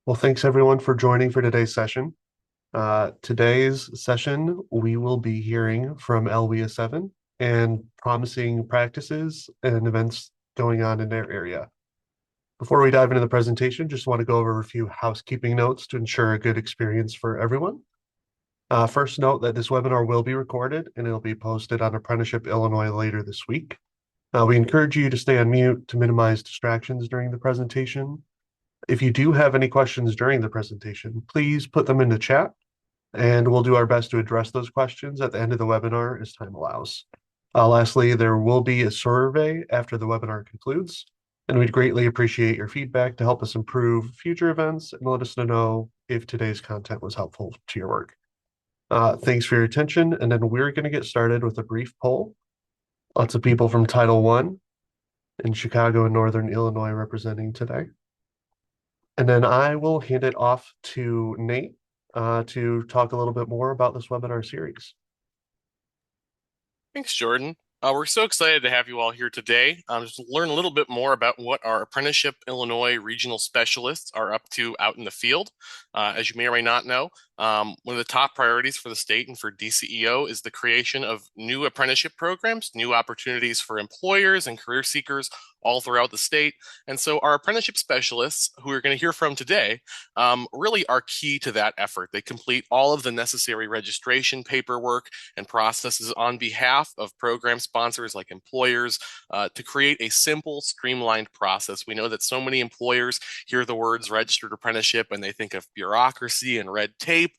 Well, thanks everyone for joining for today's session. Today's session, we will be hearing from LWIA 7 and promising practices and events going on in their area. Before we dive into the presentation, just want to go over a few housekeeping notes to ensure a good experience for everyone. First, note that this webinar will be recorded and it'll be posted on Apprenticeship Illinois later this week. We encourage you to stay on mute to minimize distractions during the presentation. If you do have any questions during the presentation, please put them in the chat and we'll do our best to address those questions at the end of the webinar as time allows. Lastly, there will be a survey after the webinar concludes, and we'd greatly appreciate your feedback to help us improve future events and let us know if today's content was helpful to your work. Thanks for your attention, and then we're going to get started with a brief poll. Lots of people from Title I in Chicago and Northern Illinois representing today. And then I will hand it off to Nate to talk a little bit more about this webinar series. Thanks, Jordan. We're so excited to have you all here today just to learn a little bit more about what our Apprenticeship Illinois regional specialists are up to out in the field. As you may or may not know, one of the top priorities for the state and for DCEO is the creation of new apprenticeship programs, new opportunities for employers and career seekers all throughout the state. And so our apprenticeship specialists, who we're going to hear from today, really are key to that effort. They complete all of the necessary registration paperwork and processes on behalf of program sponsors like employers to create a simple, streamlined process. We know that so many employers hear the words registered apprenticeship and they think of bureaucracy and red tape.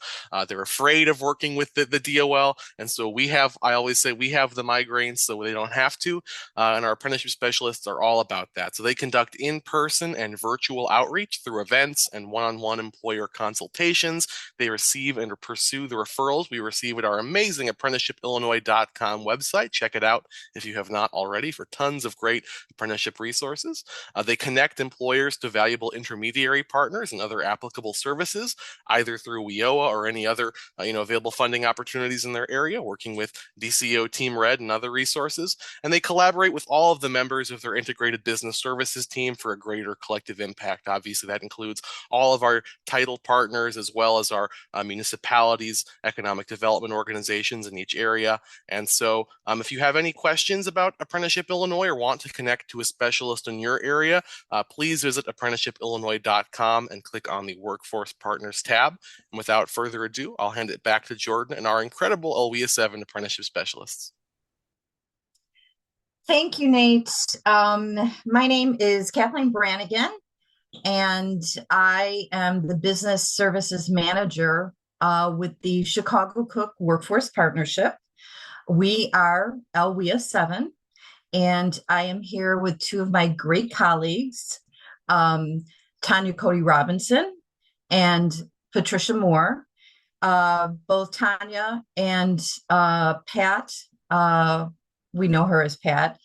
They're afraid of working with the DOL. And so I always say we have the migraines so they don't have to. And our apprenticeship specialists are all about that. So they conduct in-person and virtual outreach through events and one-on-one employer consultations. They receive and pursue the referrals we receive at our amazing apprenticeshipillinois.com website. Check it out if you have not already for tons of great apprenticeship resources. They connect employers to valuable intermediary partners and other applicable services, either through WIOA or any other available funding opportunities in their area, working with DCO Team Red and other resources. And they collaborate with all of the members of their integrated business services team for a greater collective impact. Obviously, that includes all of our title partners as well as our municipalities, economic development organizations in each area. And so if you have any questions about Apprenticeship Illinois or want to connect to a specialist in your area, please visit apprenticeshipillinois.com and click on the Workforce Partners tab. And without further ado, I'll hand it back to Jordan and our incredible LWIA 7 apprenticeship specialists. Thank you, Nate. My name is Kathleen Brannigan, and I am the Business Services Manager with the Chicago Cook Workforce Partnership. We are LWIA 7, and I am here with two of my great colleagues, Tanya Cody Robinson and Patricia Moore. Both Tanya and Pat, we know her as Pat,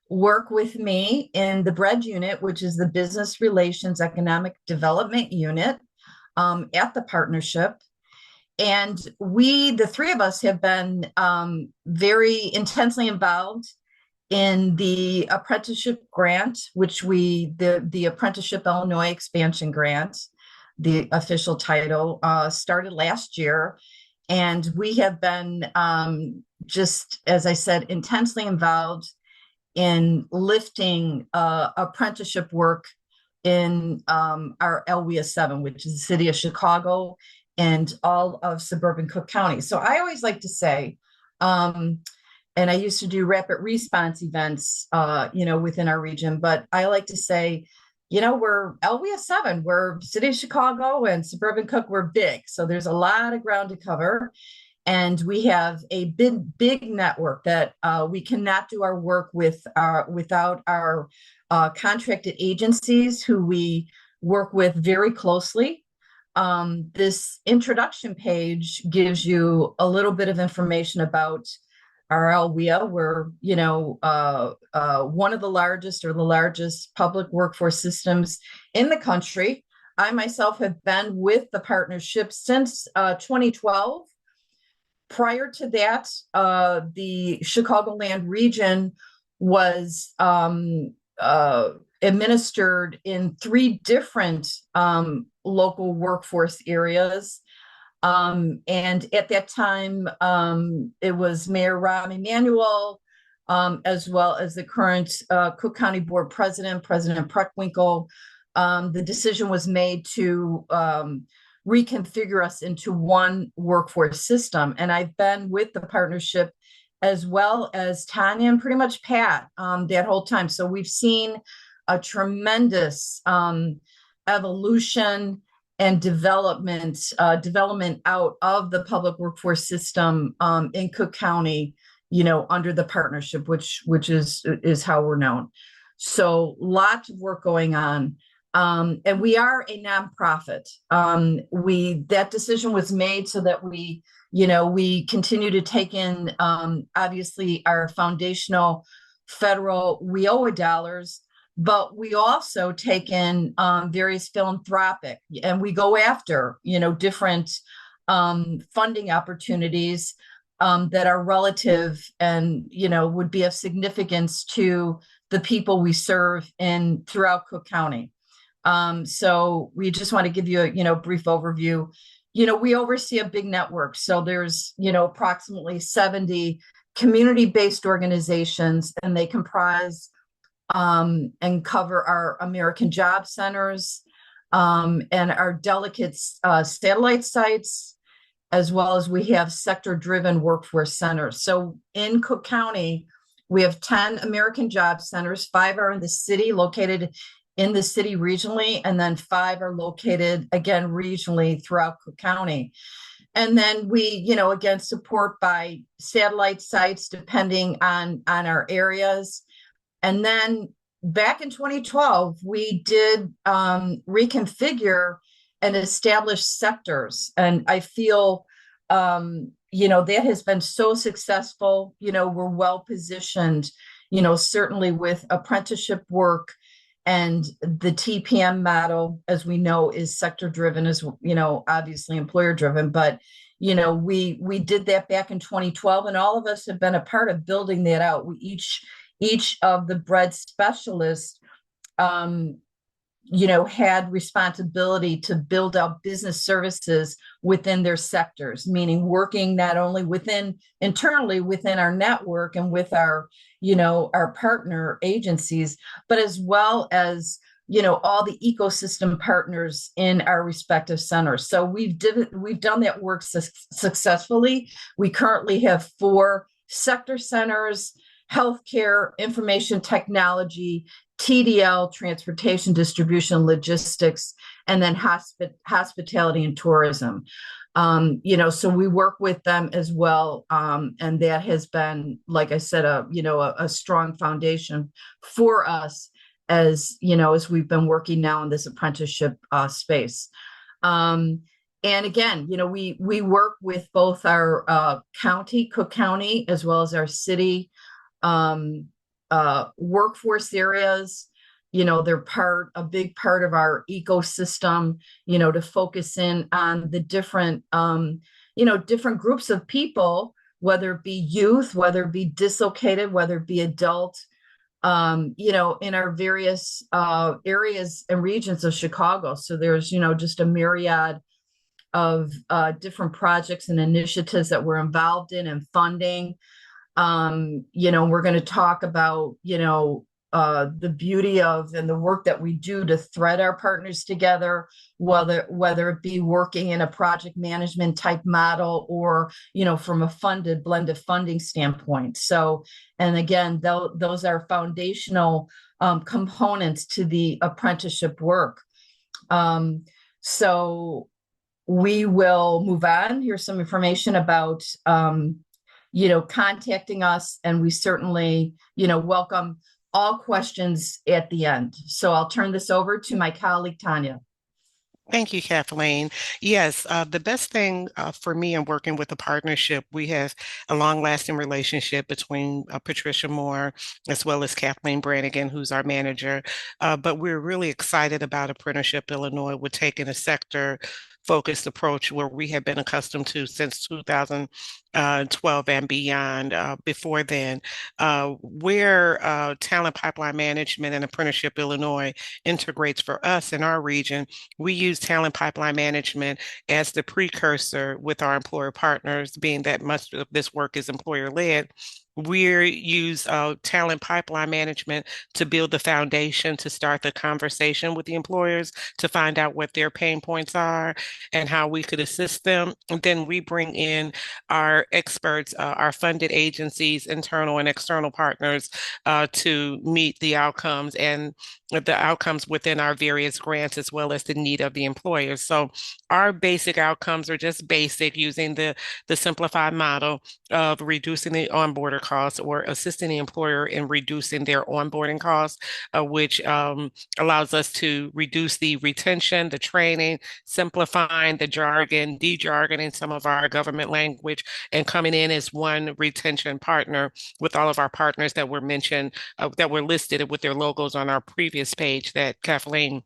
work with me in the BRED unit, which is the Business Relations Economic Development unit at the partnership. And the three of us have been very intensely involved in the apprenticeship grant, which the Apprenticeship Illinois Expansion Grant, the official title, started last year. And we have been just, as I said, intensely involved in lifting apprenticeship work in our LWIA 7, which is the city of Chicago and all of suburban Cook County. So I always like to say, and I used to do rapid response events, within our region, but I like to say, we're LWIA 7, we're city of Chicago and suburban Cook, we're big. So there's a lot of ground to cover. And we have a big network that we cannot do our work without our contracted agencies who we work with very closely. This introduction page gives you a little bit of information about our LWIA. We're, one of the largest or the largest public workforce systems in the country. I myself have been with the partnership since 2012. Prior to that, the Chicagoland region was administered in 3 different local workforce areas. And at that time, it was Mayor Rahm Emanuel, as well as the current Cook County Board President, President Preckwinkle. The decision was made to reconfigure us into one workforce system. And I've been with the partnership as well as Tanya and pretty much Pat that whole time. So we've seen a tremendous evolution and development out of the public workforce system in Cook County, under the partnership, which is how we're known. So lots of work going on. And we are a nonprofit. That decision was made so that we continue to take in, obviously, our foundational federal WIA dollars, but we also take in various philanthropic, and we go after, different funding opportunities that are relative and, would be of significance to the people we serve throughout Cook County. So we just want to give you a brief overview. We oversee a big network. So there's, approximately 70 community-based organizations, and they comprise and cover our American Job Centers and our delegates satellite sites, as well as we have sector-driven workforce centers. So in Cook County, we have 10 American Job Centers. 5 are in the city, located in the city regionally, and then 5 are located, again, regionally throughout Cook County. And then we, again, support by satellite sites, depending on our areas. And then back in 2012, we did reconfigure and establish sectors. And I feel, that has been so successful. We're well positioned, certainly with apprenticeship work, and the TPM model, as we know, is sector driven, as obviously employer driven. But we did that back in 2012, and all of us have been a part of building that out. We each of the bread specialists, had responsibility to build out business services within their sectors, meaning working not only internally within our network and with our partner agencies, but as well as, all the ecosystem partners in our respective centers. So we've done that work successfully. We currently have 4 sector centers: healthcare, information technology, TDL, transportation, distribution, logistics, and then hospitality and tourism. So we work with them as well. And that has been, like I said, a strong foundation for us as we've been working now in this apprenticeship space. And again, we work with both our county, Cook County, as well as our city workforce areas. They're a big part of our ecosystem, to focus in on the different, different groups of people, whether it be youth, whether it be dislocated, whether it be adult, in our various areas and regions of Chicago. So there's, just a myriad of different projects and initiatives that we're involved in and funding. We're going to talk about, the beauty of and the work that we do to thread our partners together, whether it be working in a project management type model or, from a blended funding standpoint. So, and again, those are foundational components to the apprenticeship work. So we will move on. Here's some information about contacting us, and we certainly, welcome all questions at the end. So I'll turn this over to my colleague, Tanya. Thank you, Kathleen. Yes, the best thing for me in working with the partnership, we have a long-lasting relationship between Patricia Moore as well as Kathleen Brannigan, who's our manager. But we're really excited about Apprenticeship Illinois. We're taking a sector focused approach where we have been accustomed to since 2000 12 and beyond. Before then, where talent pipeline management and Apprenticeship Illinois integrates for us in our region, we use talent pipeline management as the precursor with our employer partners, being that much of this work is employer led. We use talent pipeline management to build the foundation to start the conversation with the employers to find out what their pain points are and how we could assist them. And then we bring in our experts, our funded agencies, internal and external partners to meet the outcomes and the outcomes within our various grants as well as the need of the employers. So our basic outcomes are just basic using the simplified model of reducing the onboarder costs or assisting the employer in reducing their onboarding costs, which allows us to reduce the retention, the training, simplifying the jargon, de-jargoning some of our government language, and coming in as one retention partner with all of our partners that were mentioned, that were listed with their logos on our previous page that Kathleen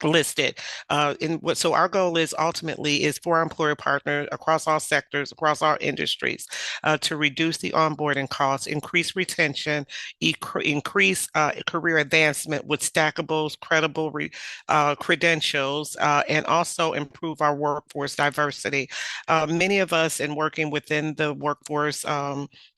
listed. So our goal is ultimately is for our employer partners across all sectors, across all industries, to reduce the onboarding costs, increase retention, increase career advancement with stackables, credible credentials, and also improve our workforce diversity. Many of us in working within the workforce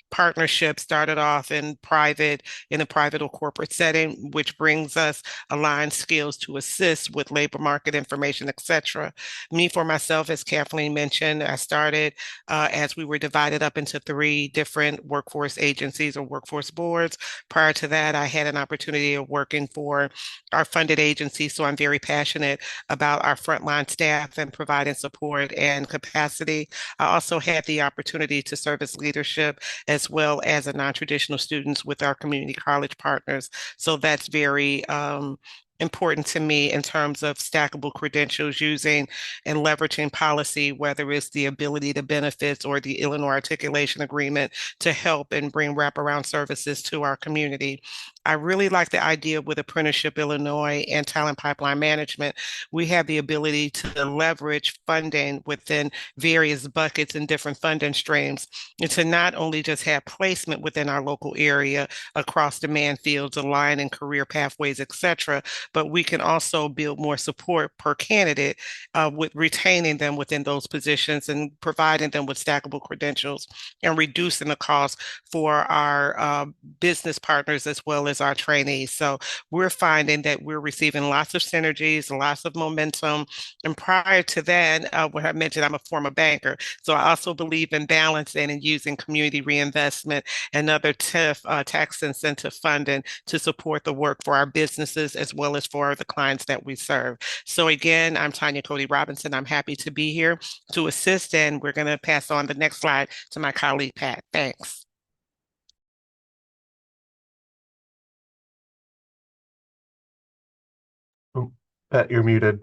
partnership started off in a private or corporate setting, which brings us aligned skills to assist with labor market information, etc. Me, for myself, as Kathleen mentioned, I started as we were divided up into three different workforce agencies or workforce boards. Prior to that, I had an opportunity of working for our funded agency, so I'm very passionate about our frontline staff and providing support and capacity. I also had the opportunity to serve as leadership as well as a non-traditional students with our community college partners. So that's very important to me in terms of stackable credentials using and leveraging policy, whether it's the ability to benefits or the Illinois Articulation Agreement to help and bring wraparound services to our community. I really like the idea with Apprenticeship Illinois and Talent Pipeline Management. We have the ability to leverage funding within various buckets and different funding streams, and to not only just have placement within our local area across demand fields, aligning career pathways, etc., but we can also build more support per candidate with retaining them within those positions and providing them with stackable credentials and reducing the cost for our business partners as well as our trainees. So we're finding that we're receiving lots of synergies, lots of momentum. And prior to that, what I mentioned, I'm a former banker. So I also believe in balancing and using community reinvestment and other TIF, tax incentive funding to support the work for our businesses as well as for the clients that we serve. So again, I'm Tanya Cody Robinson. I'm happy to be here to assist, and we're going to pass on the next slide to my colleague, Pat. Thanks. Oh, Pat, you're muted.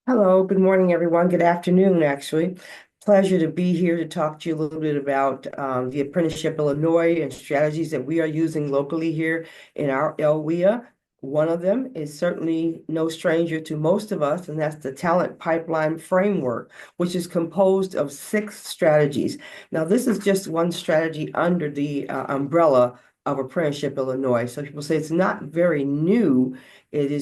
Hello, good morning, everyone. Good afternoon, actually. Pleasure to be here to talk to you a little bit about the Apprenticeship Illinois and strategies that we are using locally here in our LWIA. One of them is certainly no stranger to most of us, and that's the Talent Pipeline Framework, which is composed of 6 strategies. Now, this is just one strategy under the umbrella of Apprenticeship Illinois. So people say it's not very new.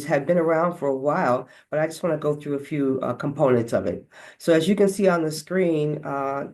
Had been around for a while, but I just want to go through a few components of it. So as you can see on the screen,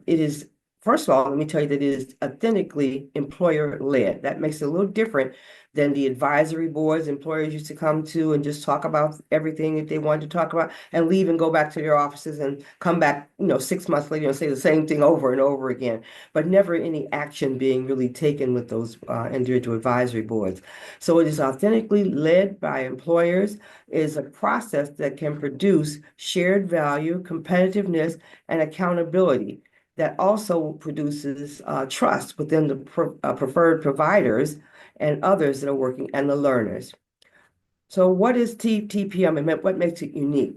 it is, first of all, let me tell you that it is authentically employer-led. That makes it a little different than the advisory boards employers used to come to and just talk about everything that they wanted to talk about and leave and go back to their offices and come back, 6 months later and say the same thing over and over again, but never any action being really taken with those individual advisory boards. So it is authentically led by employers. It is a process that can produce shared value, competitiveness, and accountability that also produces trust within the preferred providers and others that are working and the learners. So what is TPM and what makes it unique?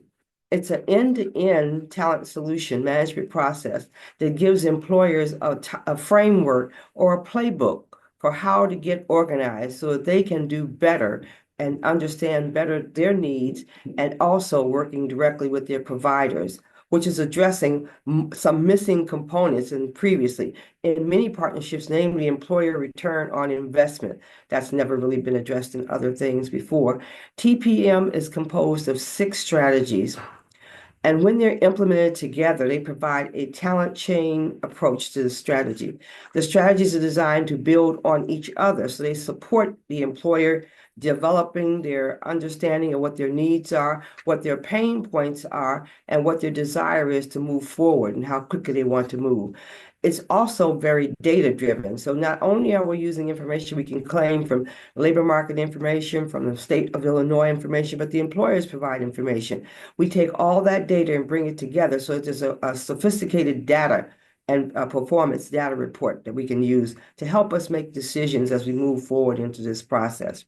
It's an end-to-end talent solution management process that gives employers a framework or a playbook for how to get organized so that they can do better and understand better their needs, and also working directly with their providers, which is addressing some missing components previously in many partnerships, namely employer return on investment. That's never really been addressed in other things before. TPM is composed of 6 strategies. And when they're implemented together, they provide a talent chain approach to the strategy. The strategies are designed to build on each other. So they support the employer developing their understanding of what their needs are, what their pain points are, and what their desire is to move forward and how quickly they want to move. It's also very data driven. So not only are we using information we can claim from labor market information, from the state of Illinois information, but the employers provide information. We take all that data and bring it together so there's a sophisticated data and a performance data report that we can use to help us make decisions as we move forward into this process.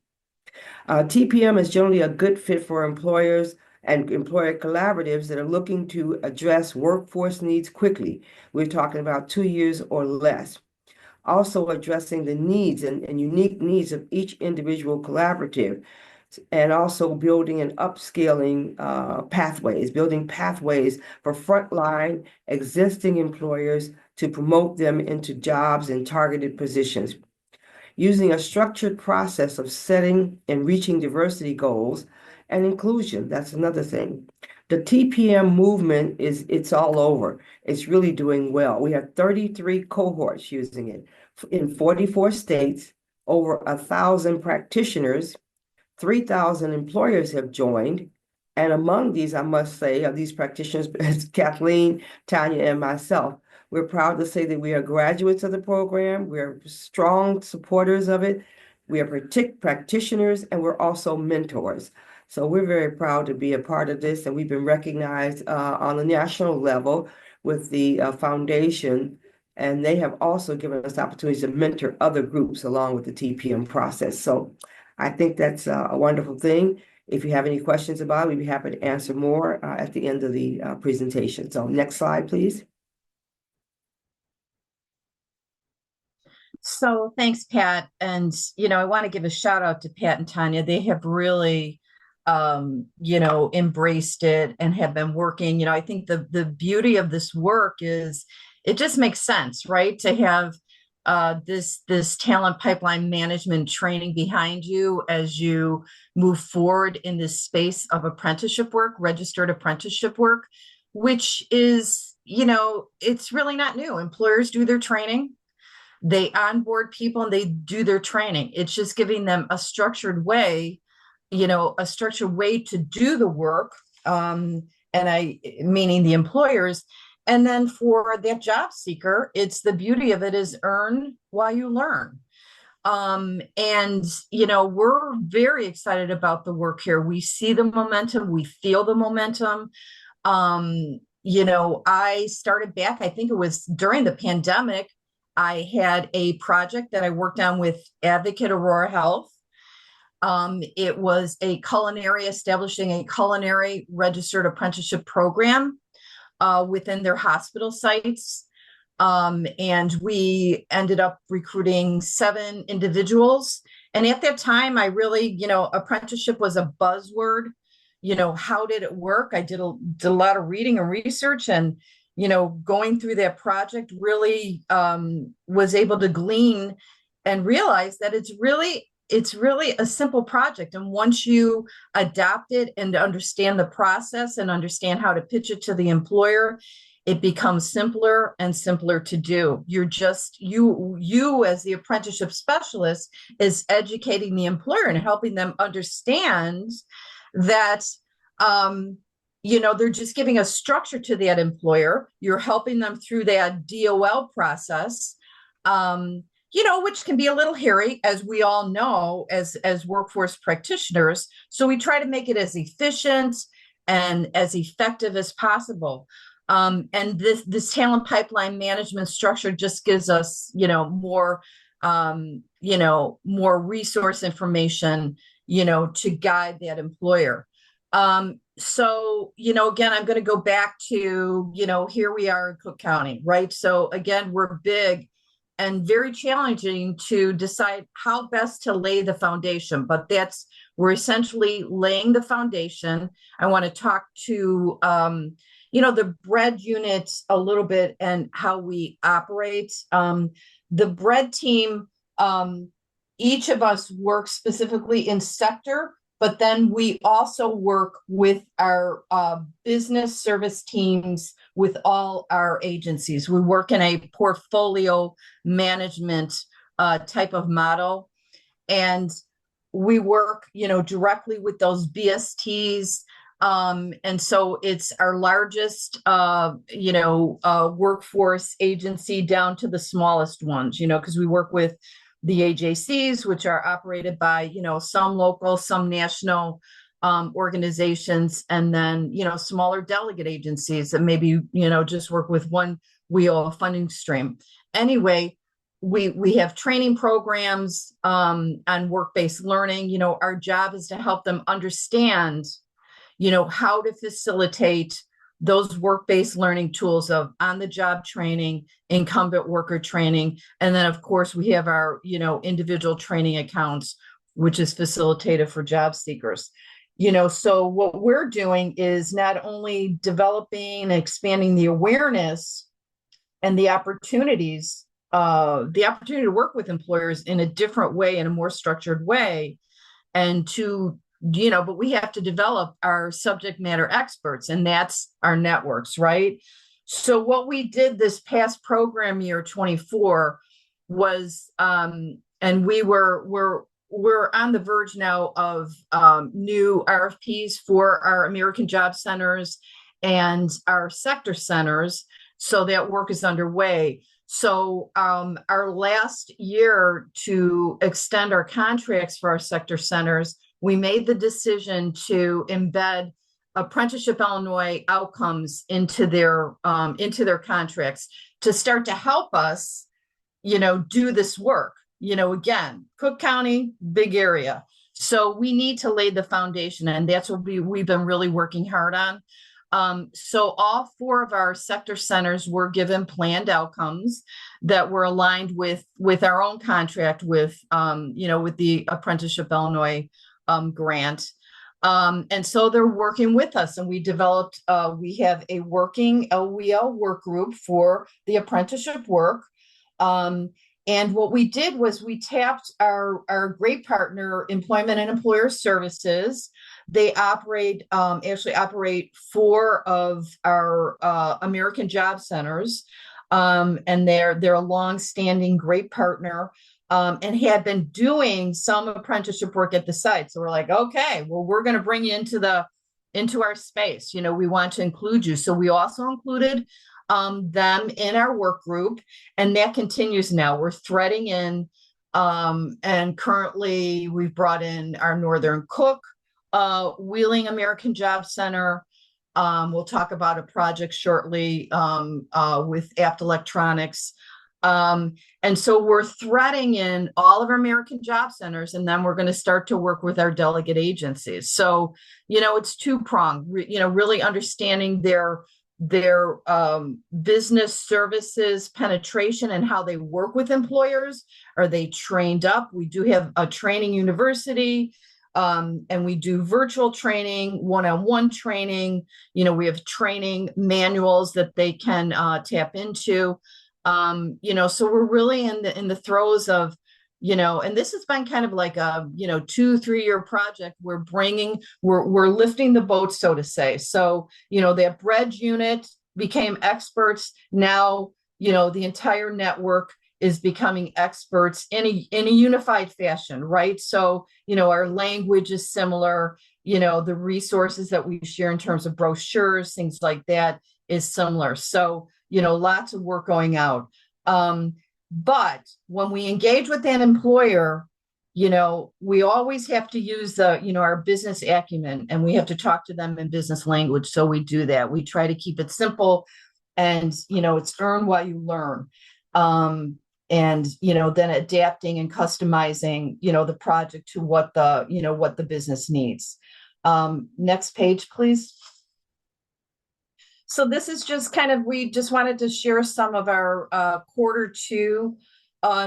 TPM is generally a good fit for employers and employer collaboratives that are looking to address workforce needs quickly. We're talking about 2 years or less. Also addressing the needs and unique needs of each individual collaborative, and also building and upscaling pathways, building pathways for frontline existing employers to promote them into jobs and targeted positions. Using a structured process of setting and reaching diversity goals and inclusion. That's another thing. The TPM movement it's all over. It's really doing well. We have 33 cohorts using it in 44 states, over 1,000 practitioners, 3,000 employers have joined. And among these, I must say, of these practitioners, Kathleen, Tanya, and myself, we're proud to say that we are graduates of the program. We're strong supporters of it. We are practitioners, and we're also mentors. So we're very proud to be a part of this, and we've been recognized on the national level with the foundation, and they have also given us opportunities to mentor other groups along with the TPM process. So I think that's a wonderful thing. If you have any questions about it, we'd be happy to answer more at the end of the presentation. So next slide, please. So thanks, Pat. And, I want to give a shout out to Pat and Tanya. They have really, embraced it and have been working. I think the beauty of this work is it just makes sense, right? To have this talent pipeline management training behind you as you move forward in this space of apprenticeship work, registered apprenticeship work, which is, it's really not new. Employers do their training. They onboard people and they do their training. It's just giving them a structured way, to do the work. Meaning the employers. And then for that job seeker, it's the beauty of it is earn while you learn. We're very excited about the work here. We see the momentum, we feel the momentum. I started back, I think it was during the pandemic. I had a project that I worked on with Advocate Aurora Health. It was establishing a culinary registered apprenticeship program within their hospital sites. And we ended up recruiting 7 individuals. And at that time, I really, apprenticeship was a buzzword. How did it work? I did a lot of reading and research, and going through that project really was able to glean and realize that it's really a simple project. And once you adopt it and understand the process and understand how to pitch it to the employer, it becomes simpler and simpler to do. You're just, you as the apprenticeship specialist is educating the employer and helping them understand that, they're just giving a structure to that employer. You're helping them through that DOL process, which can be a little hairy, as we all know, as workforce practitioners. So we try to make it as efficient and as effective as possible. And this talent pipeline management structure just gives us, more resource information, to guide that employer. So, again, I'm going to go back to, here we are in Cook County, right? So again, we're big and very challenging to decide how best to lay the foundation, but that's We're essentially laying the foundation. I want to talk to, the bread unit a little bit and how we operate. The bread team, each of us works specifically in sector, but then we also work with our business service teams with all our agencies. We work in a portfolio management type of model, and we work, directly with those BSTs. And so it's our largest, workforce agency down to the smallest ones, because we work with the AJCs, which are operated by, some local, some national organizations, and then, smaller delegate agencies that maybe, just work with one wheel of funding stream. Anyway, we have training programs on work-based learning. Our job is to help them understand, how to facilitate those work-based learning tools of on-the-job training, incumbent worker training, and then of course we have our, individual training accounts, which is facilitated for job seekers. So what we're doing is not only developing and expanding the awareness and the opportunities to work with employers in a different way, in a more structured way, and to, but we have to develop our subject matter experts, and that's our networks, right? So what we did this past program year 24 was, and we're on the verge now of new RFPs for our American Job Centers and our sector centers. So that work is underway. So our last year to extend our contracts for our sector centers, we made the decision to embed Apprenticeship Illinois outcomes into their contracts to start to help us, do this work. Again, Cook County, big area. So we need to lay the foundation, and that's what we've been really working hard on. So all 4 of our sector centers were given planned outcomes that were aligned with our own contract with the Apprenticeship Illinois grant. And so they're working with us, and we have a working LWIA work group for the apprenticeship work. And what we did was we tapped our great partner, Employment and Employer Services. They actually operate 4 of our American Job Centers, and they're a long-standing great partner, and had been doing some apprenticeship work at the site. So we're like, okay, well, we're going to bring you into our space. We want to include you. So we also included them in our work group, and that continues now. We're threading in, and currently we've brought in our Northern Cook, Wheeling American Job Center. We'll talk about a project shortly with Apt Electronics. And so we're threading in all of our American Job Centers, and then we're going to start to work with our delegate agencies. So, it's two-pronged, really understanding their business services penetration and how they work with employers. Are they trained up? We do have a training university, and we do virtual training, one-on-one training. We have training manuals that they can tap into. So we're really in the throes of, and this has been kind of like a, 2-3 year project. We're lifting the boat, so to say. So, that bread unit became experts. Now, the entire network is becoming experts in a unified fashion, right? So, our language is similar, the resources that we share in terms of brochures, things like that is similar. So, lots of work going out. But when we engage with an employer, we always have to use our business acumen, and we have to talk to them in business language. So we do that. We try to keep it simple, and, it's earn while you learn. And, then adapting and customizing, the project to what the business needs. Next page, please. So this is just we just wanted to share some of our quarter 2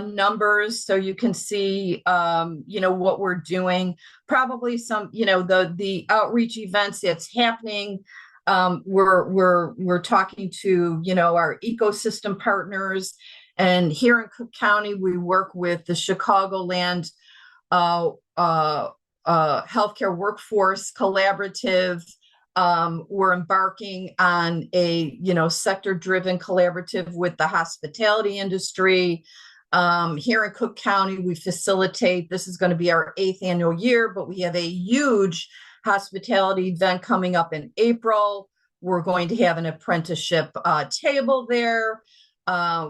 numbers so you can see, what we're doing. Probably some, the outreach events that's happening. We're talking to, our ecosystem partners. And here in Cook County, we work with the Chicagoland Healthcare Workforce Collaborative. We're embarking on a, sector-driven collaborative with the hospitality industry. Here in Cook County, we facilitate, this is going to be our 8th annual year, but we have a huge hospitality event coming up in April. We're going to have an apprenticeship table there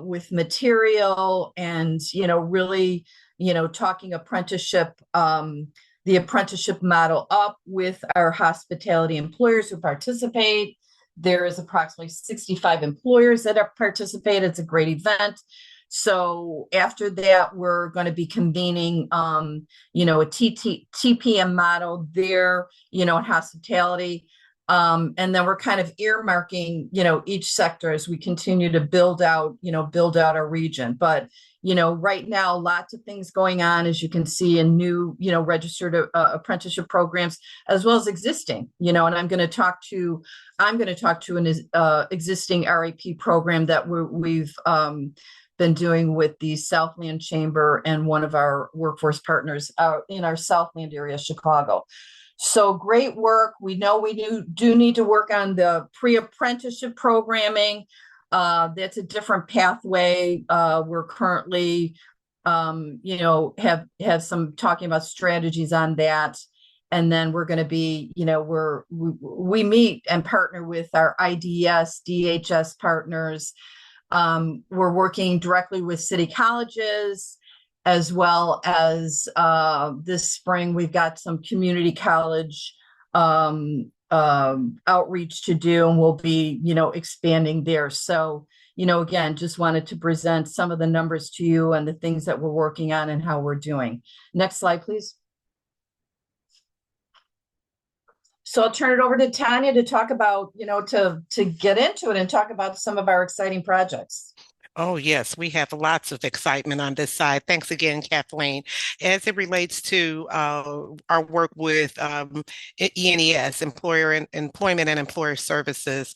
with material and, really, talking apprenticeship, the apprenticeship model up with our hospitality employers who participate. There is approximately 65 employers that participate. It's a great event. So after that, we're going to be convening, a TPM model there, in hospitality. And then we're kind of earmarking, each sector as we continue to build out our region. But, right now, lots of things going on, as you can see, in new, registered apprenticeship programs, as well as existing, and I'm going to talk to an existing RAP program that we've been doing with the Southland Chamber and one of our workforce partners out in our Southland area, Chicago. So great work. We know we do need to work on the pre-apprenticeship programming. That's a different pathway. We're currently, have some talking about strategies on that. And then we're going to be, we meet and partner with our IDS, DHS partners. We're working directly with city colleges, as well as this spring, we've got some community college outreach to do, and we'll be, expanding there. So, again, just wanted to present some of the numbers to you and the things that we're working on and how we're doing. Next slide, please. So I'll turn it over to Tanya to talk about, to get into it and talk about some of our exciting projects. Oh, yes, we have lots of excitement on this side. Thanks again, Kathleen. As it relates to our work with ENES, Employment and Employer Services,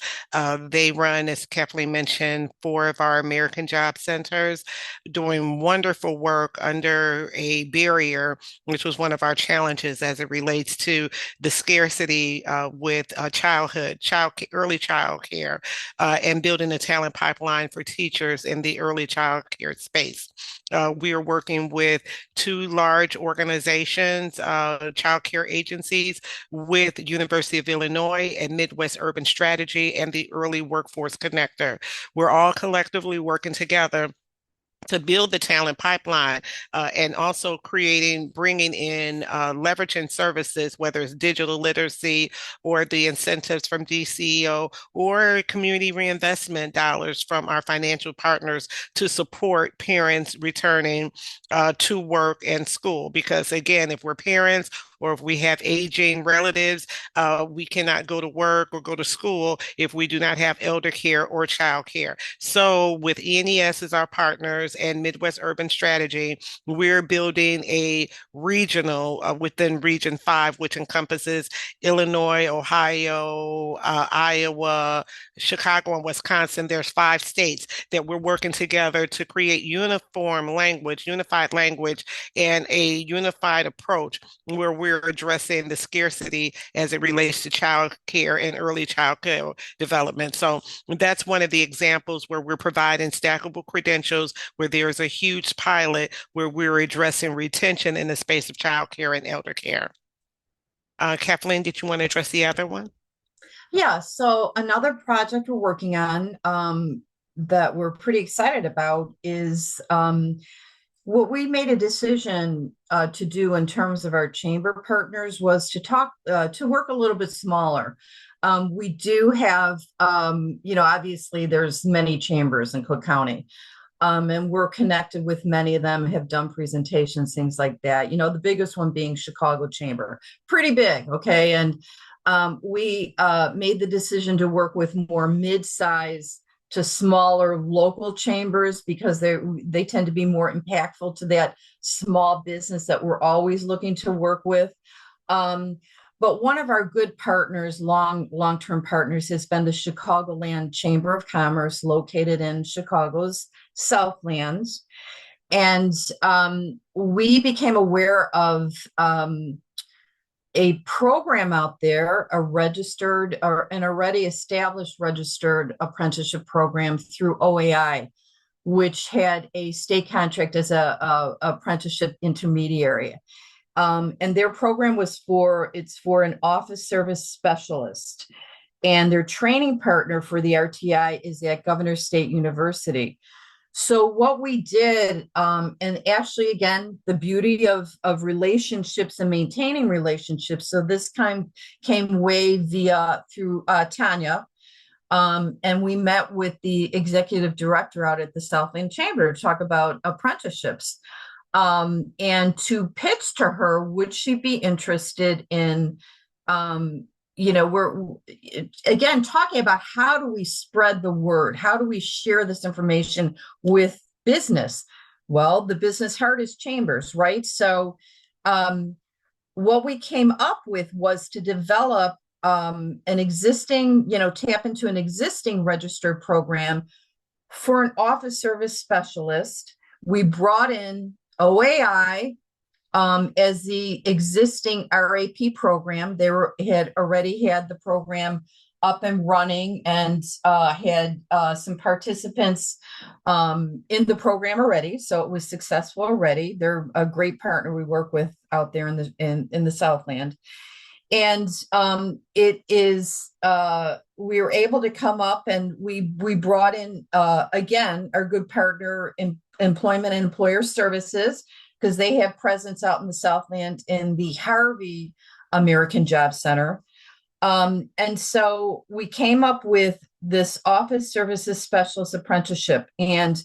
they run, as Kathleen mentioned, 4 of our American Job Centers, doing wonderful work under a barrier, which was one of our challenges as it relates to the scarcity with early child care, and building a talent pipeline for teachers in the early child care space. We are working with 2 large organizations, child care agencies, with University of Illinois and Midwest Urban Strategy and the Early Workforce Connector. We're all collectively working together to build the talent pipeline, and also bringing in leveraging services, whether it's digital literacy or the incentives from DCEO or community reinvestment dollars from our financial partners to support parents returning to work and school. Because again, if we're parents or if we have aging relatives, we cannot go to work or go to school if we do not have elder care or child care. So with ENES as our partners and Midwest Urban Strategy, we're building a regional within Region 5, which encompasses Illinois, Ohio, Iowa, Chicago, and Wisconsin. There's 5 states that we're working together to create unified language, and a unified approach where we're addressing the scarcity as it relates to child care and early child care development. So that's one of the examples where we're providing stackable credentials, where there's a huge pilot where we're addressing retention in the space of child care and elder care. Kathleen, did you want to address the other one? Yeah, so another project we're working on that we're pretty excited about is what we made a decision to do in terms of our chamber partners was to work a little bit smaller. We do have, obviously there's many chambers in Cook County, and we're connected with many of them, have done presentations, things like that. The biggest one being Chicago Chamber, pretty big, okay? And we made the decision to work with more mid-size to smaller local chambers because they tend to be more impactful to that small business that we're always looking to work with. But one of our good partners, long-term partners, has been the Chicagoland Chamber of Commerce, located in Chicago's Southlands. And we became aware of a program out there, a registered or an already established registered apprenticeship program through OAI, which had a state contract as a apprenticeship intermediary. And their program was for an office service specialist. And their training partner for the RTI is at Governor State University. So what we did, and actually, again, the beauty of relationships and maintaining relationships. So this came way through Tanya. And we met with the executive director out at the Southland Chamber to talk about apprenticeships. And to pitch to her, would she be interested in, we're again talking about how do we spread the word? How do we share this information with business? Well, the business heart is chambers, right? So what we came up with was to develop an existing, tap into an existing registered program for an office service specialist. We brought in OAI as the existing RAP program. They had already had the program up and running and had some participants in the program already. So it was successful already. They're a great partner we work with out there in the Southland. And it is, we were able to come up and we brought in, again, our good partner in Employment and Employer Services, because they have presence out in the Southland in the Harvey American Job Center. And so we came up with this office services specialist apprenticeship. And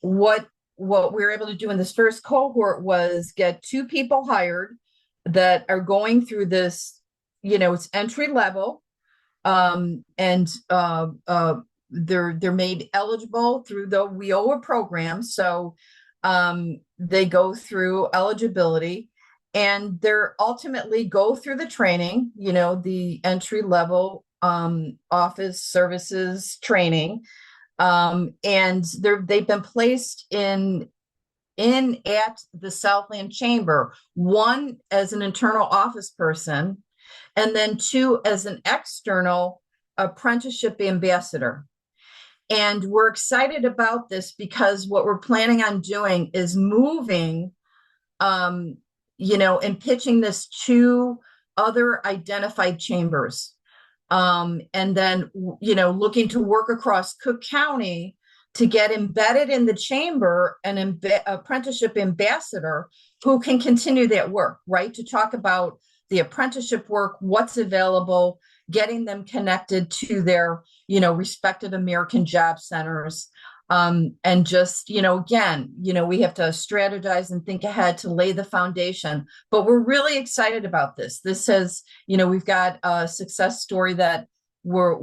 what we were able to do in this first cohort was get 2 people hired that are going through this, it's entry level, and they're made eligible through the WIA program. So they go through eligibility and they're ultimately go through the training, the entry level office services training. And they've been placed in at the Southland Chamber, 1 as an internal office person, and then 2 as an external apprenticeship ambassador. And we're excited about this because what we're planning on doing is moving, and pitching this to other identified chambers. And then, looking to work across Cook County to get embedded in the chamber an apprenticeship ambassador who can continue that work, right? To talk about the apprenticeship work, what's available, getting them connected to their, respective American job centers. And just, again, we have to strategize and think ahead to lay the foundation, but we're really excited about this. This has, we've got a success story that we're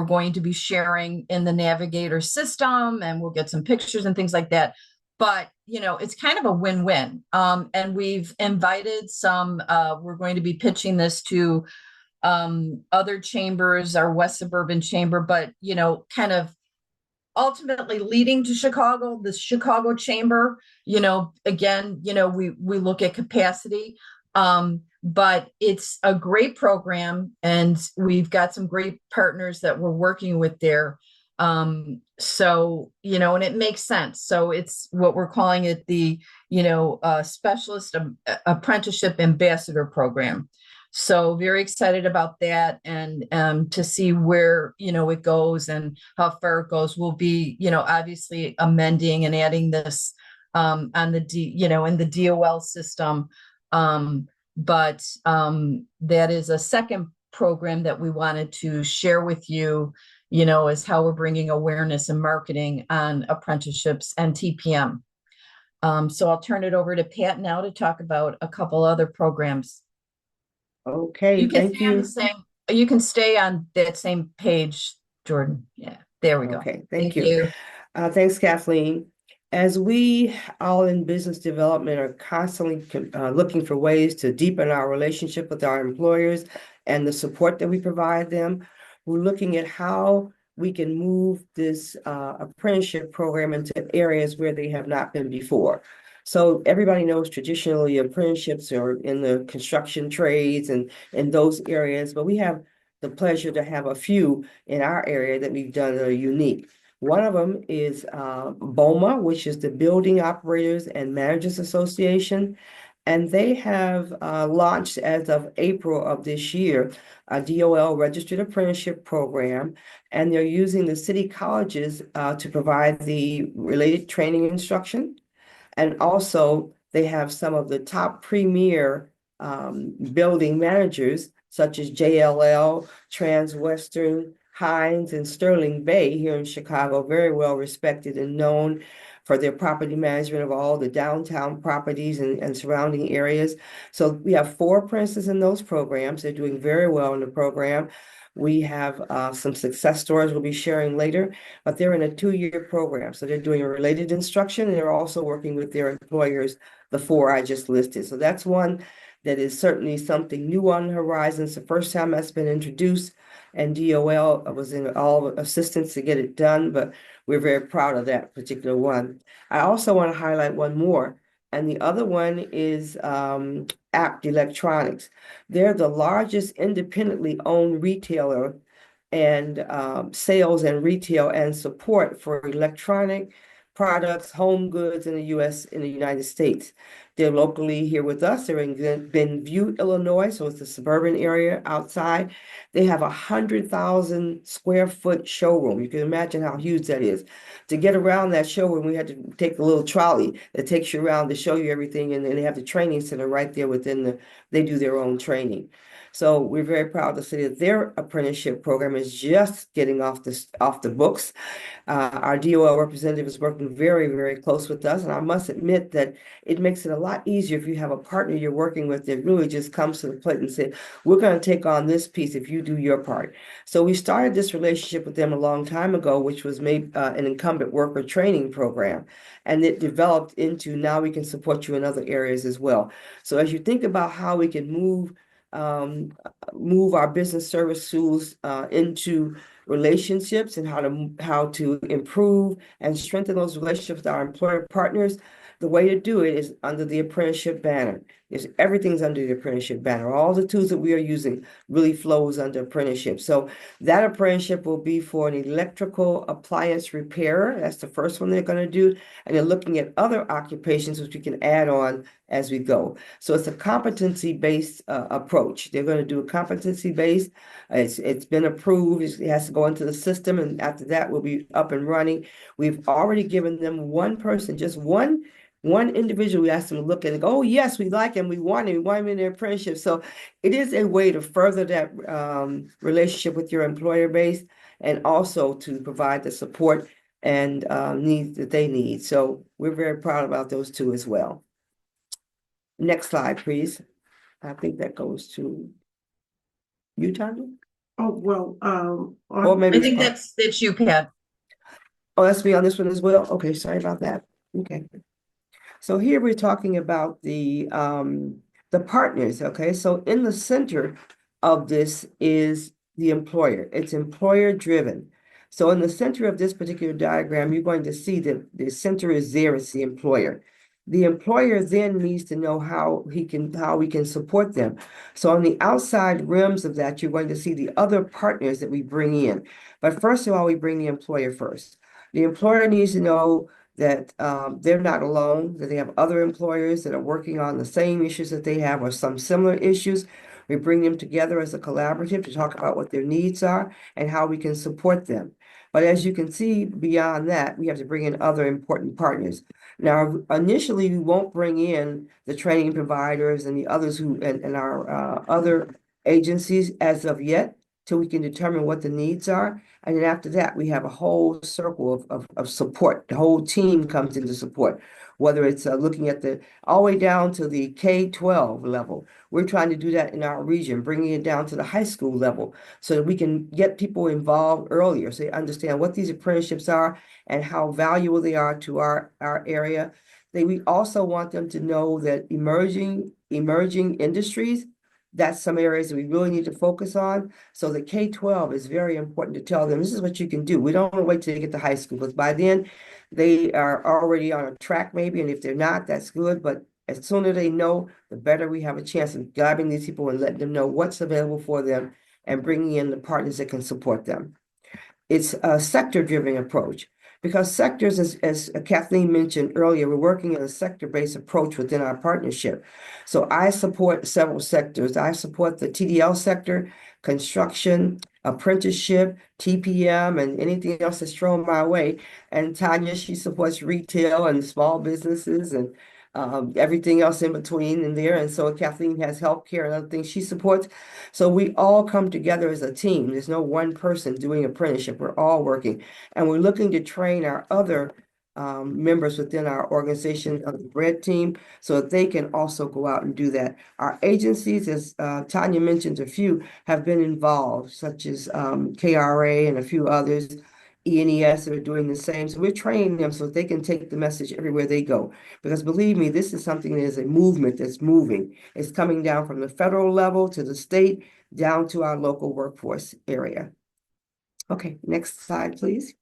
going to be sharing in the Navigator system, and we'll get some pictures and things like that. But, it's kind of a win-win. And we've invited some, we're going to be pitching this to other chambers, our West Suburban Chamber, but, kind of ultimately leading to Chicago, the Chicago Chamber, again, we look at capacity. But it's a great program, and we've got some great partners that we're working with there. So, and it makes sense. So it's what we're calling it the, Specialist Apprenticeship Ambassador Program. So very excited about that, and to see where, it goes and how far it goes. We'll be, obviously amending and adding this on the in the DOL system. But that is a second program that we wanted to share with you, is how we're bringing awareness and marketing on apprenticeships and TPM. So I'll turn it over to Pat now to talk about a couple other programs. Okay, thank you. You can stay on that same page, Jordan. Yeah, there we go. Okay, thank you. Thanks, Kathleen. As we all in business development are constantly looking for ways to deepen our relationship with our employers and the support that we provide them, we're looking at how we can move this apprenticeship program into areas where they have not been before. So everybody knows traditionally apprenticeships are in the construction trades and in those areas, but we have the pleasure to have a few in our area that we've done that are unique. One of them is BOMA, which is the Building Operators and Managers Association. And they have launched as of April of this year a DOL registered apprenticeship program. And they're using the city colleges to provide the related training instruction. And also, they have some of the top premier building managers, such as JLL, Transwestern, Hines, and Sterling Bay here in Chicago, very well respected and known for their property management of all the downtown properties and surrounding areas. So we have 4 apprentices in those programs. They're doing very well in the program. We have some success stories we'll be sharing later, but they're in a 2-year program. So they're doing a related instruction, and they're also working with their employers, the 4 I just listed. So that's one that is certainly something new on the horizon. It's the first time that's been introduced, and DOL was in all assistance to get it done, but we're very proud of that particular one. I also want to highlight one more, and the other one is APT Electronics. They're the largest independently owned retailer and sales and retail and support for electronic products, home goods in the U.S., in the United States. They're locally here with us. They're in Benview, Illinois, so it's a suburban area outside. They have 100,000 square foot showroom. You can imagine how huge that is. To get around that showroom, we had to take a little trolley that takes you around to show you everything, and then they have the training center right there within they do their own training. So we're very proud to say that their apprenticeship program is just getting off the books. Our DOL representative is working very, very close with us. And I must admit that it makes it a lot easier if you have a partner you're working with that really just comes to the plate and says, we're going to take on this piece if you do your part. So we started this relationship with them a long time ago, which was made an incumbent worker training program. And it developed into now we can support you in other areas as well. So as you think about how we can move our business service tools into relationships and how to improve and strengthen those relationships with our employer partners, the way to do it is under the apprenticeship banner. Everything's under the apprenticeship banner. All the tools that we are using really flows under apprenticeship. So that apprenticeship will be for an electrical appliance repairer. That's the first one they're going to do. And they're looking at other occupations which we can add on as we go. So it's a competency-based approach. They're going to do a competency-based. It's been approved. It has to go into the system, and after that, we'll be up and running. We've already given them one person, just one individual. We asked them to look at it and go, oh, yes, we like him. We want him in their apprenticeship. So it is a way to further that relationship with your employer base and also to provide the support and needs that they need. So we're very proud about those two as well. Next slide, please. I think that goes to you, Tanya. Oh, well, Or maybe I think that's you, Pat. Oh, that's me on this one as well. Okay, sorry about that. Okay. So here we're talking about the partners. Okay, so in the center of this is the employer. It's employer driven. So in the center of this particular diagram, you're going to see that the center is there. It's the employer. The employer then needs to know how we can support them. So on the outside rims of that, you're going to see the other partners that we bring in. But first of all, we bring the employer first. The employer needs to know that they're not alone, that they have other employers that are working on the same issues that they have or some similar issues. We bring them together as a collaborative to talk about what their needs are and how we can support them. But as you can see, beyond that, we have to bring in other important partners. Now, initially, we won't bring in the training providers and the others and our other agencies as of yet, till we can determine what the needs are. And then after that, we have a whole circle of support. The whole team comes into support. whether it's looking at the all the way down to the K-12 level. We're trying to do that in our region, bringing it down to the high school level so that we can get people involved earlier so they understand what these apprenticeships are and how valuable they are to our area. We also want them to know that emerging industries, that's some areas that we really need to focus on. So the K-12 is very important to tell them this is what you can do. We don't want to wait till they get to high school because by then they are already on a track maybe, and if they're not, that's good. But as soon as they know, the better we have a chance of grabbing these people and letting them know what's available for them and bringing in the partners that can support them. It's a sector-driven approach because sectors, as Kathleen mentioned earlier, we're working in a sector-based approach within our partnership. So I support several sectors. I support the TDL sector, construction, apprenticeship, TPM, and anything else that's thrown my way. And Tanya, she supports retail and small businesses and everything else in between in there. And so Kathleen has healthcare and other things she supports. So we all come together as a team. There's no one person doing apprenticeship. We're all working. And we're looking to train our other members within our organization of the red team so that they can also go out and do that. Our agencies, as Tanya mentioned a few, have been involved, such as KRA and a few others. ENES that are doing the same. So we're training them so that they can take the message everywhere they go. Because believe me, this is something that is a movement that's moving. It's coming down from the federal level to the state, down to our local workforce area. Okay, next slide, please.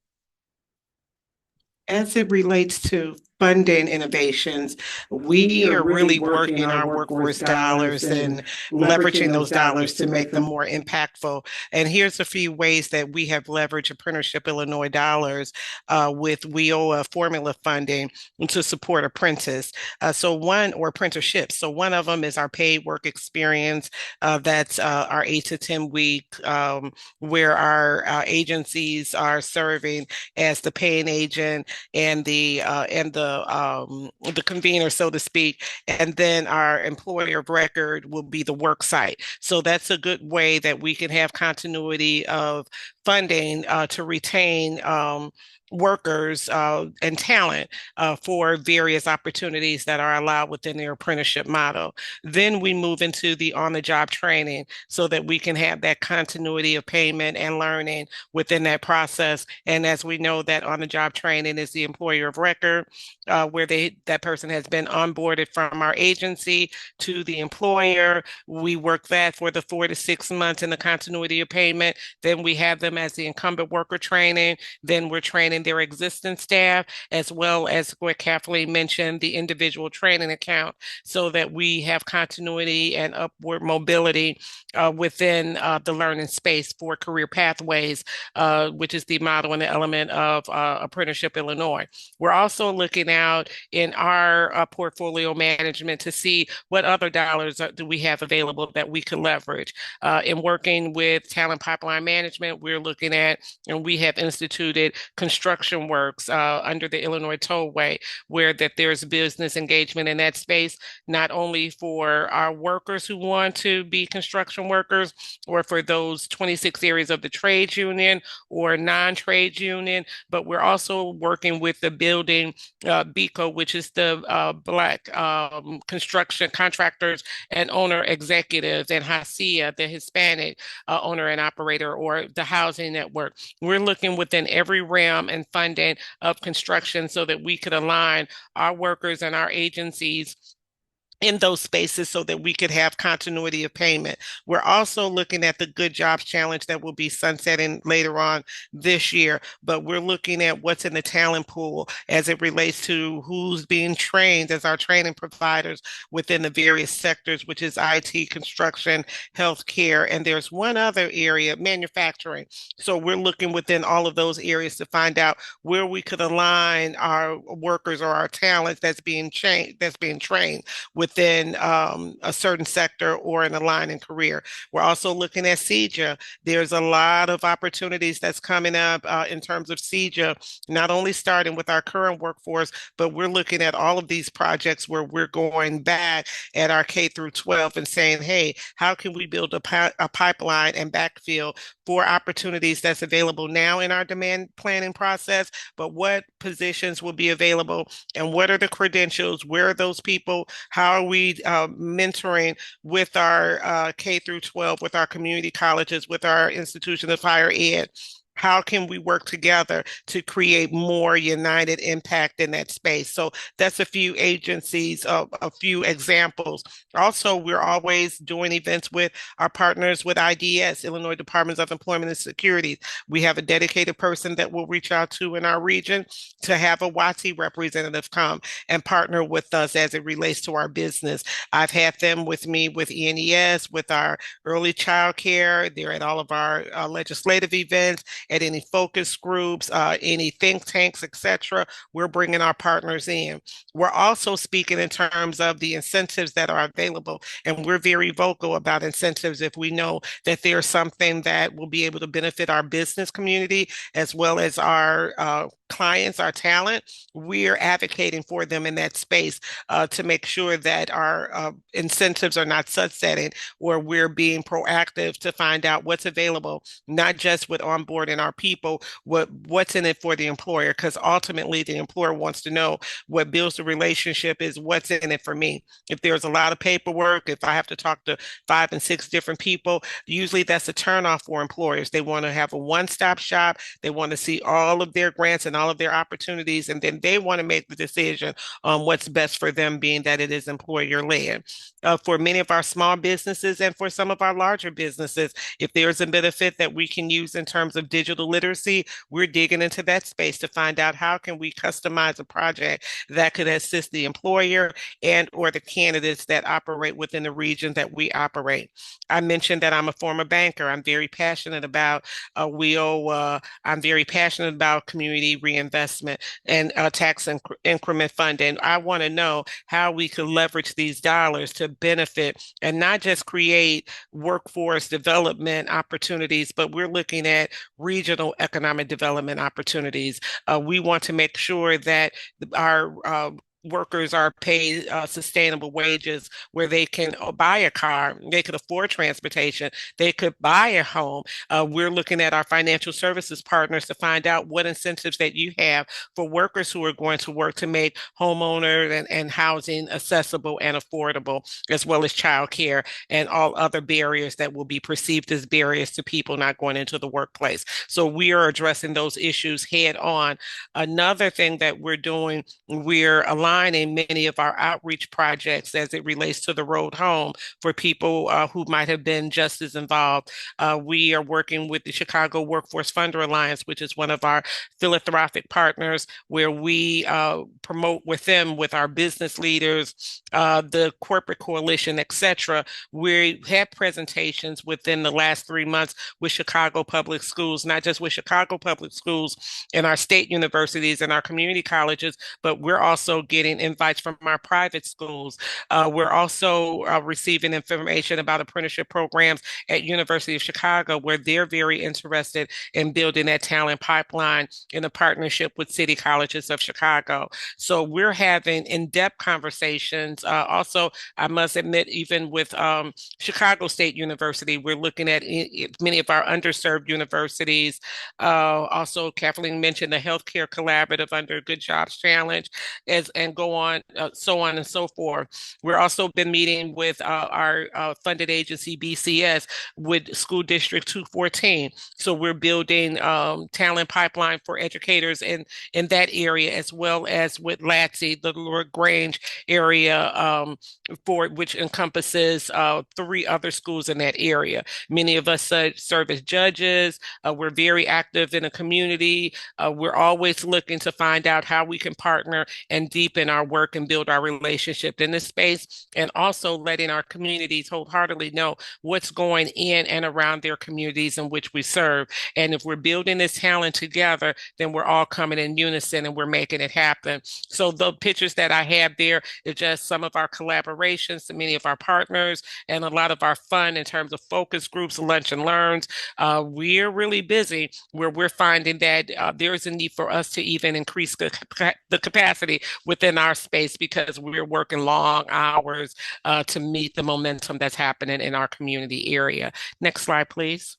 As it relates to funding innovations, we are really working our workforce dollars and leveraging those dollars to make them more impactful. And here's a few ways that we have leveraged Apprenticeship Illinois dollars with WIOA formula funding to support apprentice. Or apprenticeships. So one of them is our paid work experience. That's our 8 to 10 week, where our agencies are serving as the paying agent and the convener, so to speak, and then our employer of record will be the work site. So that's a good way that we can have continuity of funding to retain workers and talent for various opportunities that are allowed within their apprenticeship model. Then we move into the on-the-job training so that we can have that continuity of payment and learning within that process. And as we know, that on-the-job training is the employer of record, where that person has been onboarded from our agency to the employer. We work that for the 4 to 6 months in the continuity of payment. Then we have them as the incumbent worker training. Then we're training their existing staff, as well as what Kathleen mentioned, the individual training account, so that we have continuity and upward mobility within the learning space for career pathways, which is the model and the element of Apprenticeship Illinois. We're also looking out in our portfolio management to see what other dollars do we have available that we could leverage. In working with talent pipeline management, we're looking at, and we have instituted construction works under the Illinois Tollway, where that there's business engagement in that space, not only for our workers who want to be construction workers, or for those 26 areas of the trades union or non-trade union, but we're also working with the building BICO, which is the Black construction contractors and owner executives, and HACIA, the Hispanic owner and operator, or the housing network. We're looking within every realm and funding of construction so that we could align our workers and our agencies in those spaces so that we could have continuity of payment. We're also looking at the Good Jobs Challenge that will be sunsetting later on this year, but we're looking at what's in the talent pool as it relates to who's being trained as our training providers within the various sectors, which is IT, construction, healthcare, and there's one other area, manufacturing. So we're looking within all of those areas to find out where we could align our workers or our talent that's being trained within a certain sector or in a line in career. We're also looking at CEJA. There's a lot of opportunities that's coming up in terms of CEJA, not only starting with our current workforce, but we're looking at all of these projects where we're going back at our K through 12 and saying, hey, how can we build a pipeline and backfill for opportunities that's available now in our demand planning process, but what positions will be available, and what are the credentials? Where are those people? How are we mentoring with our K through 12, with our community colleges, with our institutions of higher ed? How can we work together to create more united impact in that space? So that's a few agencies, a few examples. Also, we're always doing events with our partners with IDS, Illinois Departments of Employment and Security. We have a dedicated person that we'll reach out to in our region to have a WATI representative come and partner with us as it relates to our business. I've had them with me with ENES, with our early child care. They're at all of our legislative events, at any focus groups, any think tanks, etc. We're bringing our partners in. We're also speaking in terms of the incentives that are available, and we're very vocal about incentives if we know that there's something that will be able to benefit our business community as well as our clients, our talent. We're advocating for them in that space to make sure that our incentives are not sunsetting, or we're being proactive to find out what's available, not just with onboarding our people, what's in it for the employer, because ultimately the employer wants to know what builds the relationship is what's in it for me. If there's a lot of paperwork, if I have to talk to 5 and 6 different people, usually that's a turnoff for employers. They want to have a one-stop shop. They want to see all of their grants and all of their opportunities, and then they want to make the decision on what's best for them, being that it is employer-led. For many of our small businesses and for some of our larger businesses, if there's a benefit that we can use in terms of digital literacy, we're digging into that space to find out how can we customize a project that could assist the employer and or the candidates that operate within the region that we operate. I mentioned that I'm a former banker. I'm very passionate about WIO. I'm very passionate about community reinvestment and tax increment funding. I want to know how we could leverage these dollars to benefit and not just create workforce development opportunities, but we're looking at regional economic development opportunities. We want to make sure that our workers are paid sustainable wages where they can buy a car, they could afford transportation, they could buy a home. We're looking at our financial services partners to find out what incentives that you have for workers who are going to work to make homeowner and housing accessible and affordable, as well as childcare and all other barriers that will be perceived as barriers to people not going into the workplace. So we are addressing those issues head on. Another thing that we're doing, we're aligning many of our outreach projects as it relates to the road home for people who might have been just as involved. We are working with the Chicago Workforce Funder Alliance, which is one of our philanthropic partners, where we promote with them, with our business leaders, the corporate coalition, etc. We had presentations within the last 3 months with Chicago Public Schools, not just with Chicago Public Schools and our state universities and our community colleges, but we're also getting invites from our private schools. We're also receiving information about apprenticeship programs at University of Chicago, where they're very interested in building that talent pipeline in a partnership with City Colleges of Chicago. So we're having in-depth conversations. Also, I must admit, even with Chicago State University, we're looking at many of our underserved universities. Also, Kathleen mentioned the Healthcare Collaborative under Good Jobs Challenge, and go on, so on and so forth. We're also been meeting with our funded agency, BCS, with School District 214. So we're building talent pipeline for educators in that area, as well as with LATSI, the LaGrange area, for which encompasses 3 other schools in that area. Many of us serve as judges. We're very active in the community. We're always looking to find out how we can partner and deepen our work and build our relationship in this space, and also letting our communities wholeheartedly know what's going in and around their communities in which we serve. And if we're building this talent together, then we're all coming in unison and we're making it happen. So the pictures that I have there is just some of our collaborations to many of our partners and a lot of our fun in terms of focus groups, lunch and learns. We're really busy where we're finding that there is a need for us to even increase the capacity within our space, because we're working long hours to meet the momentum that's happening in our community area. Next slide, please.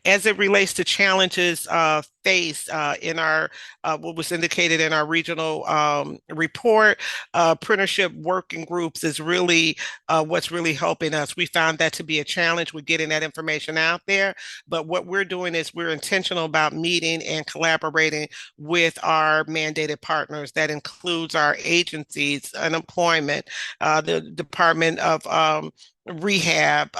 As it relates to challenges face in our what was indicated in our regional report. Apprenticeship working groups is really what's really helping us. We found that to be a challenge with getting that information out there. But what we're doing is we're intentional about meeting and collaborating with our mandated partners. That includes our agencies, unemployment, the Department of Rehab,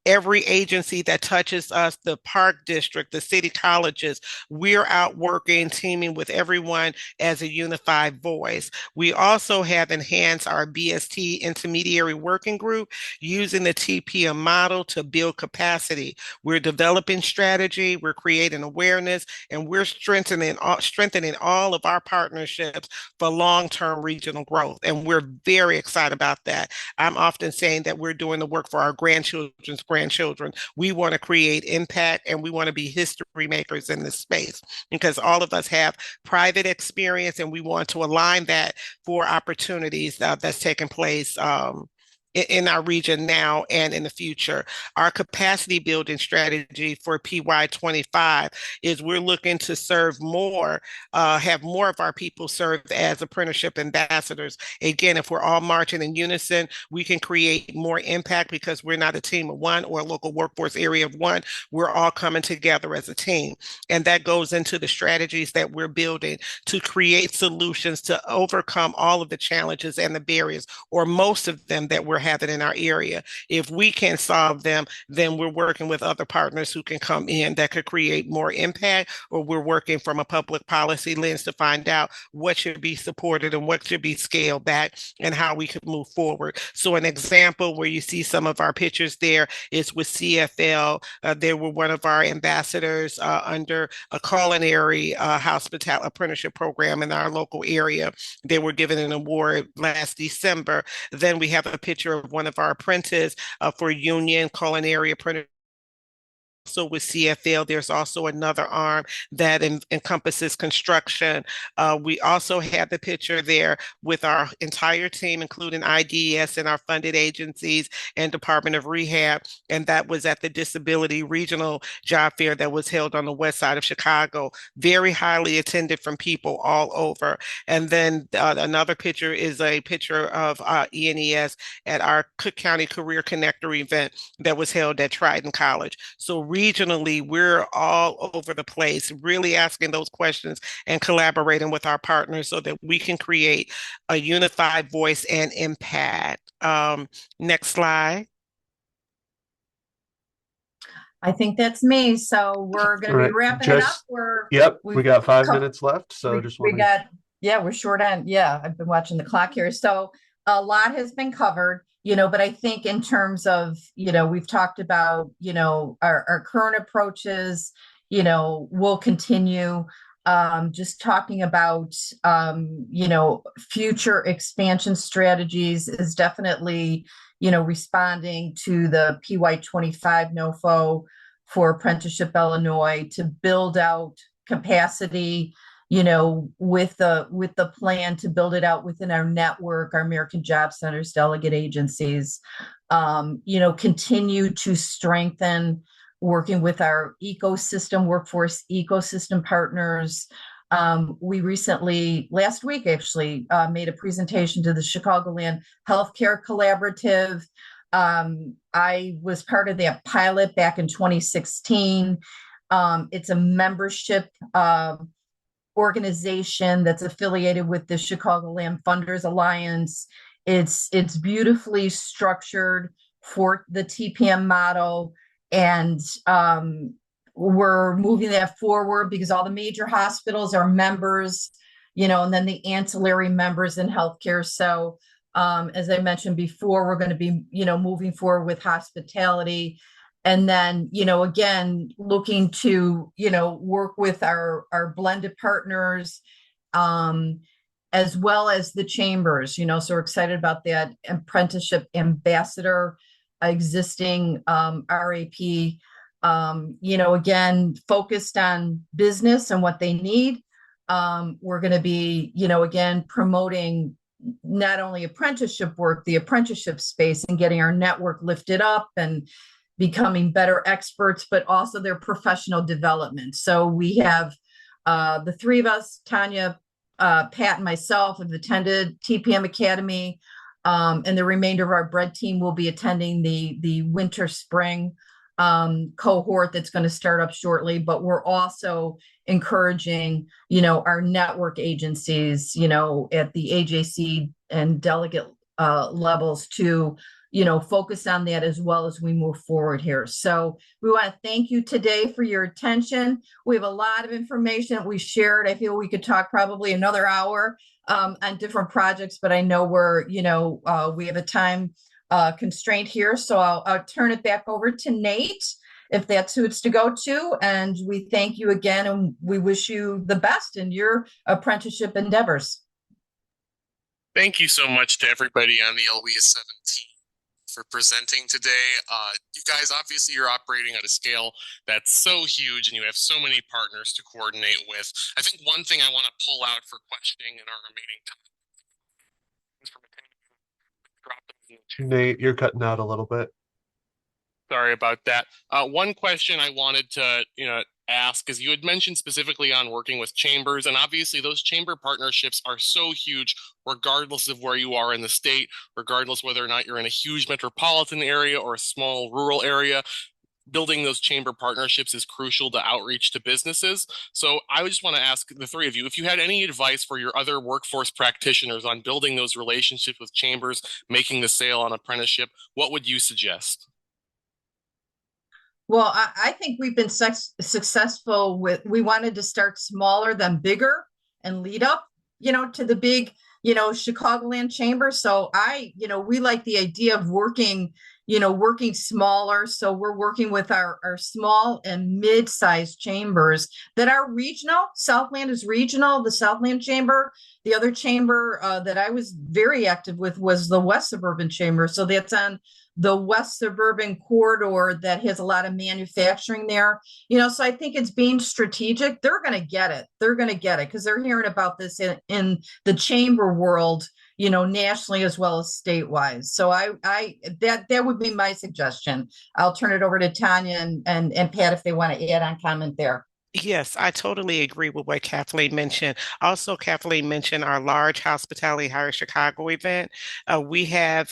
every agency that touches us, the park district, the city colleges. We're out working, teaming with everyone as a unified voice. We also have enhanced our BST intermediary working group using the TPM model to build capacity. We're developing strategy, we're creating awareness, and we're strengthening all of our partnerships for long-term regional growth. And we're very excited about that. I'm often saying that we're doing the work for our grandchildren's grandchildren. We want to create impact and we want to be history makers in this space because all of us have private experience and we want to align that for opportunities that's taking place in our region now and in the future. Our capacity building strategy for PY25 is we're looking to serve more, have more of our people serve as apprenticeship ambassadors. Again, if we're all marching in unison, we can create more impact because we're not a team of one or a local workforce area of one. We're all coming together as a team. And that goes into the strategies that we're building to create solutions to overcome all of the challenges and the barriers, or most of them that we're having in our area. If we can solve them, then we're working with other partners who can come in that could create more impact, or we're working from a public policy lens to find out what should be supported and what should be scaled back and how we could move forward. So an example where you see some of our pictures there is with CFL. They were one of our ambassadors under a culinary hospitality apprenticeship program in our local area. They were given an award last December. Then we have a picture of one of our apprentices for Union Culinary Apprentice. So with CFL, there's also another arm that encompasses construction. We also have the picture there with our entire team, including IDES and our funded agencies and Department of Rehab. And that was at the Disability Regional Job Fair that was held on the west side of Chicago. Very highly attended from people all over. And then another picture is a picture of ENES at our Cook County Career Connector event that was held at Triton College. So regionally, we're all over the place, really asking those questions and collaborating with our partners so that we can create a unified voice and impact. Next slide. I think that's me. So we're going to be wrapping it up. We got 5 minutes left. So we're short on. Yeah, I've been watching the clock here. So a lot has been covered, but I think in terms of, we've talked about, our current approaches, we'll continue just talking about, future expansion strategies is definitely, responding to the PY25 NOFO for Apprenticeship Illinois to build out capacity, with the plan to build it out within our network, our American Job Centers, delegate agencies, continue to strengthen working with our workforce ecosystem partners. We recently, last week actually, made a presentation to the Chicagoland Healthcare Collaborative. I was part of that pilot back in 2016. It's a membership organization that's affiliated with the Chicagoland Funders Alliance. It's beautifully structured for the TPM model, and we're moving that forward because all the major hospitals are members, and then the ancillary members in healthcare. So as I mentioned before, we're going to be, moving forward with hospitality. And then, again, looking to, work with our blended partners, as well as the chambers, so we're excited about that apprenticeship ambassador existing RAP, again, focused on business and what they need. We're going to be, again, promoting not only apprenticeship work, the apprenticeship space, and getting our network lifted up and becoming better experts, but also their professional development. So we have the three of us, Tanya, Pat, and myself, have attended TPM Academy, and the remainder of our bread team will be attending the winter spring cohort that's going to start up shortly. But we're also encouraging, our network agencies, at the AJC and delegate levels to, focus on that as well as we move forward here. So we want to thank you today for your attention. We have a lot of information that we shared. I feel we could talk probably another hour on different projects, but I know we have a time constraint here. So I'll turn it back over to Nate, if that's who it's to go to. And we thank you again, and we wish you the best in your apprenticeship endeavors. Thank you so much to everybody on the LWIA 17 for presenting today. You guys, obviously you're operating at a scale that's so huge and you have so many partners to coordinate with. I think one thing I want to pull out for questioning in our remaining time is from Nate, you're cutting out a little bit. Sorry about that. One question I wanted to, ask is you had mentioned specifically on working with chambers, and obviously those chamber partnerships are so huge, regardless of where you are in the state, regardless whether or not you're in a huge metropolitan area or a small rural area. Building those chamber partnerships is crucial to outreach to businesses. So I just want to ask the three of you, if you had any advice for your other workforce practitioners on building those relationships with chambers, making the sale on apprenticeship, what would you suggest? Well, I think we've been successful we wanted to start smaller than bigger and lead up, to the big, Chicagoland chamber. So we like the idea of working smaller. So we're working with our small and mid-sized chambers that are regional. Southland is regional, the Southland Chamber. The other chamber that I was very active with was the West Suburban Chamber. So that's on the West Suburban corridor that has a lot of manufacturing there. So I think it's being strategic. They're going to get it. They're going to get it because they're hearing about this in the chamber world, nationally as well as statewide. So that would be my suggestion. I'll turn it over to Tanya and Pat if they want to add on comment there. Yes, I totally agree with what Kathleen mentioned. Also, Kathleen mentioned our large Hospitality Hire Chicago event. We have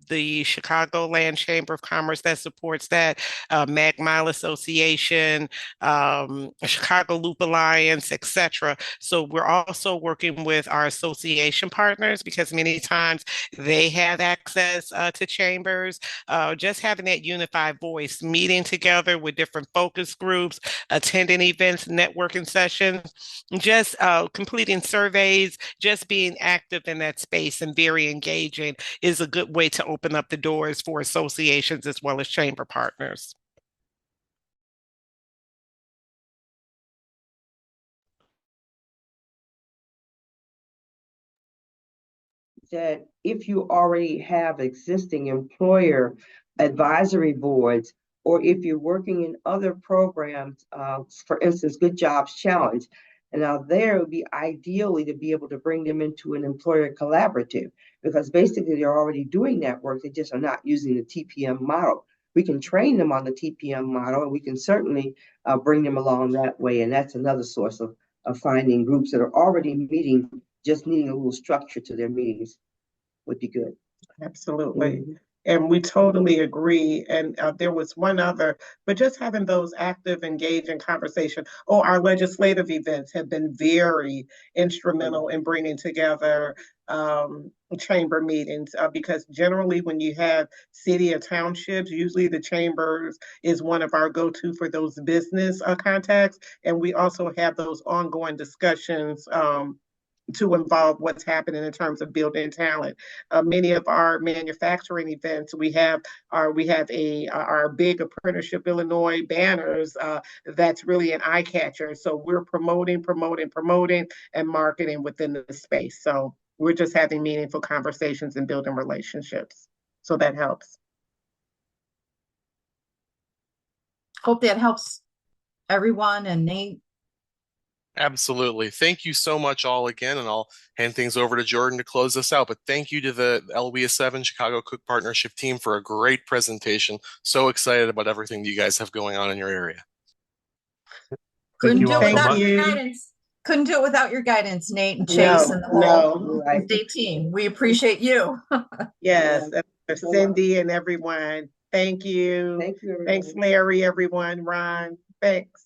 the Chicagoland Chamber of Commerce that supports that, Mag Mile Association, Chicago Loop Alliance, etc. So we're also working with our association partners because many times they have access to chambers. Just having that unified voice, meeting together with different focus groups, attending events, networking sessions, just completing surveys, just being active in that space and very engaging is a good way to open up the doors for associations as well as chamber partners. That if you already have existing employer advisory boards, or if you're working in other programs, for instance, Good Jobs Challenge, and now there it would be ideally to be able to bring them into an employer collaborative, because basically they're already doing that work, they just are not using the TPM model. We can train them on the TPM model, and we can certainly bring them along that way, and that's another source of finding groups that are already meeting, just needing a little structure to their meetings would be good. Absolutely. Mm-hmm. And we totally agree. And there was one other, but just having those active, engaging conversation. Oh, our legislative events have been very instrumental in bringing together chamber meetings, because generally when you have city or townships, usually the chambers is one of our go-to for those business contacts. And we also have those ongoing discussions to involve what's happening in terms of building talent. Many of our manufacturing events, we have our big Apprenticeship Illinois banners. That's really an eye catcher. So we're promoting, and marketing within the space. So we're just having meaningful conversations and building relationships. So that helps. Hope that helps everyone. And Nate. Absolutely. Thank you so much all again, and I'll hand things over to Jordan to close this out. But thank you to the LWIA 7 Chicago Cook Partnership team for a great presentation. So excited about everything that you guys have going on in your area. Thank Couldn't you do all it so without much. your guidance. Couldn't do it without your guidance, Nate and Chase and the whole Right. day team. We appreciate you. Yes, Cindy and everyone. Thank you. Thank you, everyone. Thanks, Larry, everyone, Ron. Thanks.